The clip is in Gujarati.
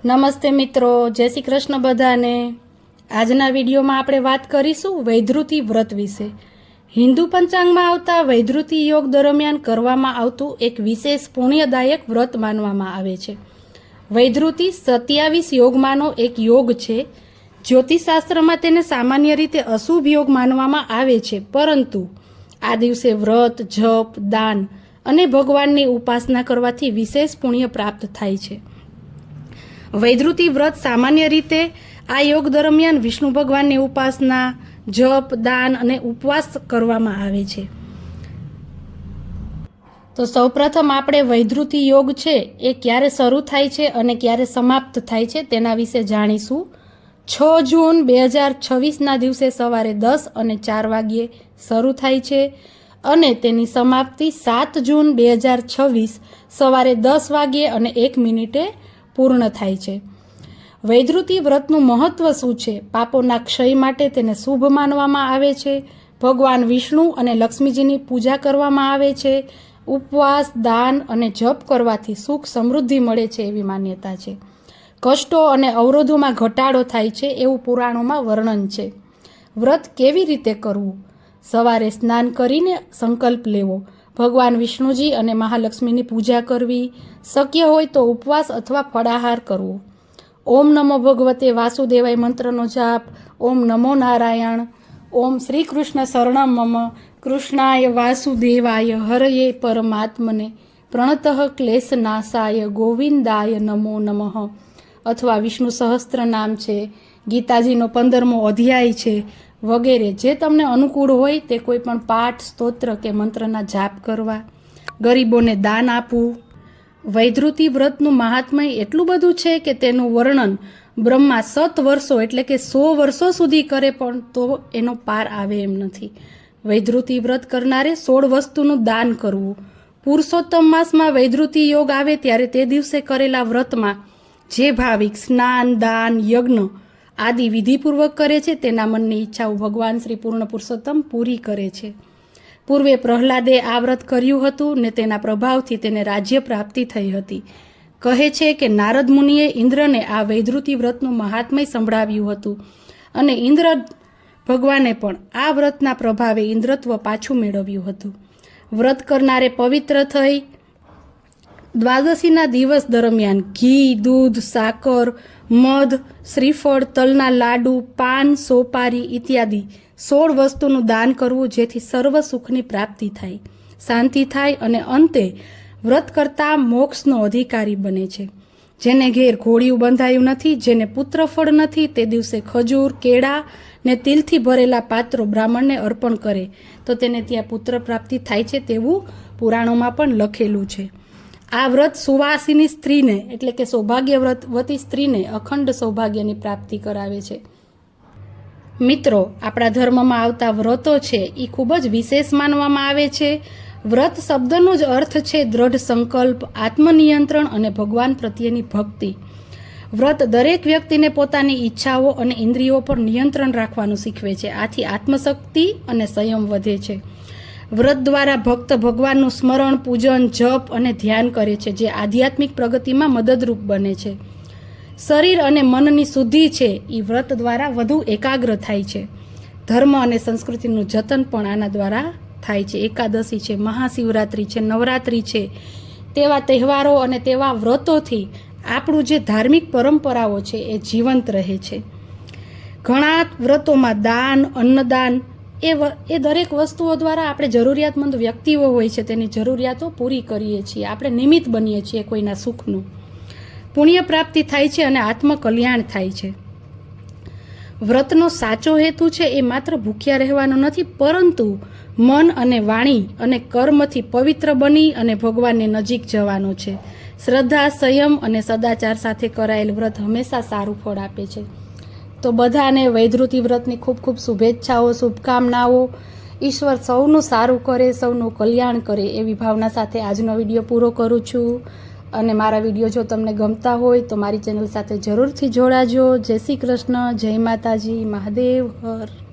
નમસ્તે મિત્રો, જય શ્રી કૃષ્ણ બધાને। આજના વિડીયોમાં આપણે વાત કરીશું વૈધૃતિ વ્રત વિશે। હિન્દુ પંચાંગમાં આવતા વૈધૃતિ યોગ દરમિયાન કરવામાં આવતું એક વિશેષ પુણ્યદાયક વ્રત માનવામાં આવે છે। વૈધૃતિ 27 યોગમાંનો એક યોગ છે। જ્યોતિષશાસ્ત્રમાં તેને સામાન્ય રીતે અશુભ યોગ માનવામાં આવે છે, પરંતુ આ દિવસે વ્રત, જપ, દાન અને ભગવાનની ઉપાસના કરવાથી વિશેષ પુણ્ય પ્રાપ્ત થાય છે। વૈધૃતિ વ્રત સામાન્ય રીતે આ યોગ દરમિયાન વિષ્ણુ ભગવાનની ઉપાસના, જપ, દાન અને ઉપવાસ કરવામાં આવે છે। તો સૌપ્રથમ આપણે વૈધૃતિ યોગ છે એ ક્યારે શરૂ થાય છે અને ક્યારે સમાપ્ત થાય છે તેના વિશે જાણીશું। 6 જૂન 2026ના દિવસે સવારે 10:04 વાગ્યે શરૂ થાય છે અને તેની સમાપ્તિ 7 જૂન 2026 સવારે 10 વાગ્યે અને 1 મિનિટે પૂર્ણ થાય છે। વૈધૃતિ વ્રતનું મહત્વ શું છે? પાપોના ક્ષય માટે તેને શુભ માનવામાં આવે છે। ભગવાન વિષ્ણુ અને લક્ષ્મીજીની પૂજા કરવામાં આવે છે। ઉપવાસ, દાન અને જપ કરવાથી સુખ સમૃદ્ધિ મળે છે એવી માન્યતા છે। કષ્ટો અને અવરોધોમાં ઘટાડો થાય છે એવું પુરાણોમાં વર્ણન છે। વ્રત કેવી રીતે કરવું? સવારે સ્નાન કરીને સંકલ્પ લેવો, ભગવાન વિષ્ણુજી અને મહાલક્ષ્મીની પૂજા કરવી, શક્ય હોય તો ઉપવાસ અથવા ફળાહાર કરવો, ઓમ નમો ભગવતે વાસુદેવાય મંત્રનો જાપ, ઓમ નમો નારાયણ, ઓમ શ્રી કૃષ્ણ શરણમ મમ, કૃષ્ણાય વાસુદેવાય હરયે પરમાત્મને, પ્રણતઃ ક્લેશનાશાય ગોવિંદાય નમો નમઃ, અથવા વિષ્ણુ સહસ્ત્ર નામ છે, ગીતાજીનો 15મો અધ્યાય છે વગેરે જે તમને અનુકૂળ હોય તે કોઈ પણ પાઠ, સ્તોત્ર કે મંત્રના જાપ કરવા, ગરીબોને દાન આપવું। વૈધૃતિ વ્રતનું મહાત્મ્ય એટલું બધું છે કે તેનું વર્ણન બ્રહ્મા 7 વર્ષો એટલે કે 100 વર્ષો સુધી કરે પણ તો એનો પાર આવે એમ નથી। વૈધૃતિ વ્રત કરનારે 16 વસ્તુનું દાન કરવું। પુરુષોત્તમ માસમાં વૈધૃતિ યોગ આવે ત્યારે તે દિવસે કરેલા વ્રતમાં જે ભાવિક સ્નાન, દાન, યજ્ઞ આદિ વિધિપૂર્વક કરે છે તેના મનની ઈચ્છાઓ ભગવાન શ્રી પૂર્ણ પુરુષોત્તમ પૂરી કરે છે। પૂર્વે પ્રહલાદે આ વ્રત કર્યું હતું ને તેના પ્રભાવથી તેને રાજ્ય પ્રાપ્તિ થઈ હતી। કહે છે કે નારદ મુનિએ ઇન્દ્રને આ વૈધૃતિ વ્રતનું મહાત્મ્ય સંભળાવ્યું હતું અને ઇન્દ્ર ભગવાને પણ આ વ્રતના પ્રભાવે ઇન્દ્રત્વ પાછું મેળવ્યું હતું। વ્રત કરનારે પવિત્ર થઈ દ્વાદશીના દિવસ દરમિયાન ઘી, દૂધ, સાકર, મધ, શ્રીફળ, તલના લાડુ, પાન, સોપારી ઇત્યાદિ 16 વસ્તુનું દાન કરવું, જેથી સર્વ સુખની પ્રાપ્તિ થાય, શાંતિ થાય અને અંતે વ્રત કરતા મોક્ષનો અધિકારી બને છે। જેને ઘેર ઘોડિયું બંધાયું નથી, જેને પુત્રફળ નથી, તે દિવસે ખજૂર, કેળા ને તિલથી ભરેલા પાત્રો બ્રાહ્મણને અર્પણ કરે તો તેને ત્યાં પુત્ર પ્રાપ્તિ થાય છે તેવું પુરાણોમાં પણ લખેલું છે। આ વ્રત સુવાસિની સ્ત્રીને એટલે કે સૌભાગ્યવતી સ્ત્રીને અખંડ સૌભાગ્યની પ્રાપ્તિ કરાવે છે। મિત્રો, આપણા ધર્મમાં આવતા વ્રતો છે એ ખૂબ જ વિશેષ માનવામાં આવે છે। વ્રત શબ્દનો જ અર્થ છે દ્રઢ સંકલ્પ, આત્મનિયંત્રણ અને ભગવાન પ્રત્યેની ભક્તિ। વ્રત દરેક વ્યક્તિને પોતાની ઈચ્છાઓ અને ઇન્દ્રિયો પર નિયંત્રણ રાખવાનું શીખવે છે। આથી આત્મશક્તિ અને સંયમ વધે છે। વ્રત દ્વારા ભક્ત ભગવાનનું સ્મરણ, પૂજન, જપ અને ધ્યાન કરે છે, જે આધ્યાત્મિક પ્રગતિમાં મદદરૂપ બને છે। શરીર અને મનની શુદ્ધિ છે એ વ્રત દ્વારા વધુ એકાગ્ર થાય છે। ધર્મ અને સંસ્કૃતિનું જતન પણ આના દ્વારા થાય છે। એકાદશી છે, મહાશિવરાત્રિ છે, નવરાત્રિ છે, તેવા તહેવારો અને તેવા વ્રતોથી આપણું જે ધાર્મિક પરંપરાઓ છે એ જીવંત રહે છે। ઘણા વ્રતોમાં દાન, અન્નદાન એ દરેક વસ્તુઓ દ્વારા આપણે જરૂરિયાતમંદ વ્યક્તિઓ હોય છે તેની જરૂરિયાતો પૂરી કરીએ છીએ, આપણે નિમિત્ત બનીએ છીએ કોઈના સુખનું, પુણ્ય પ્રાપ્તિ થાય છે અને આત્મકલ્યાણ થાય છે। વ્રતનો સાચો હેતુ છે એ માત્ર ભૂખ્યા રહેવાનો નથી, પરંતુ મન અને વાણી અને કર્મથી પવિત્ર બની અને ભગવાનની નજીક જવાનો છે। શ્રદ્ધા, સંયમ અને સદાચાર સાથે કરાયેલ વ્રત હંમેશા સારું ફળ આપે છે। તો બધાને વૈધૃતિ વ્રતની ખૂબ ખૂબ શુભેચ્છાઓ, શુભકામનાઓ। ઈશ્વર સૌનું સારું કરે, સૌનું કલ્યાણ કરે એવી ભાવના સાથે આજનો વિડીયો પૂરો કરું છું। અને મારા વિડીયો જો તમને ગમતા હોય તો મારી ચેનલ સાથે જરૂરથી જોડાજો। જય શ્રી કૃષ્ણ, જય માતાજી, મહાદેવ હર।